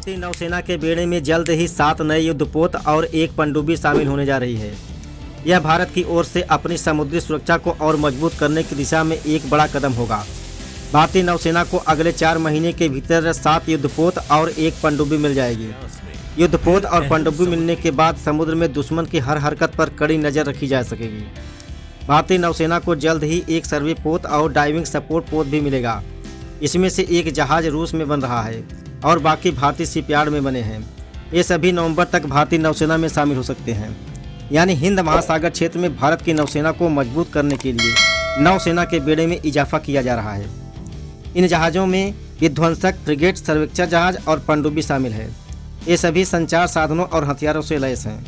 भारतीय नौसेना के बेड़े में जल्द ही 7 नए युद्धपोत और 1 पनडुब्बी शामिल होने जा रही है। यह भारत की ओर से अपनी समुद्री सुरक्षा को और मजबूत करने की दिशा में एक बड़ा कदम होगा। भारतीय नौसेना को अगले 4 महीने के भीतर 7 युद्धपोत और 1 पनडुब्बी मिल जाएगी। युद्धपोत और पनडुब्बी मिलने के बाद समुद्र में दुश्मन की हर हरकत पर कड़ी नज़र रखी जा सकेगी। भारतीय नौसेना को जल्द ही 1 सर्वे पोत और डाइविंग सपोर्ट पोत भी मिलेगा। इसमें से एक जहाज रूस में बन रहा है और बाकी भारतीय शिपयार्ड में बने हैं। ये सभी नवंबर तक भारतीय नौसेना में शामिल हो सकते हैं। यानी हिंद महासागर क्षेत्र में भारत की नौसेना को मजबूत करने के लिए नौसेना के बेड़े में इजाफा किया जा रहा है। इन जहाज़ों में विध्वंसक, फ्रिगेट, सर्वेक्षण जहाज और पनडुब्बी शामिल है। ये सभी संचार साधनों और हथियारों से लैस हैं।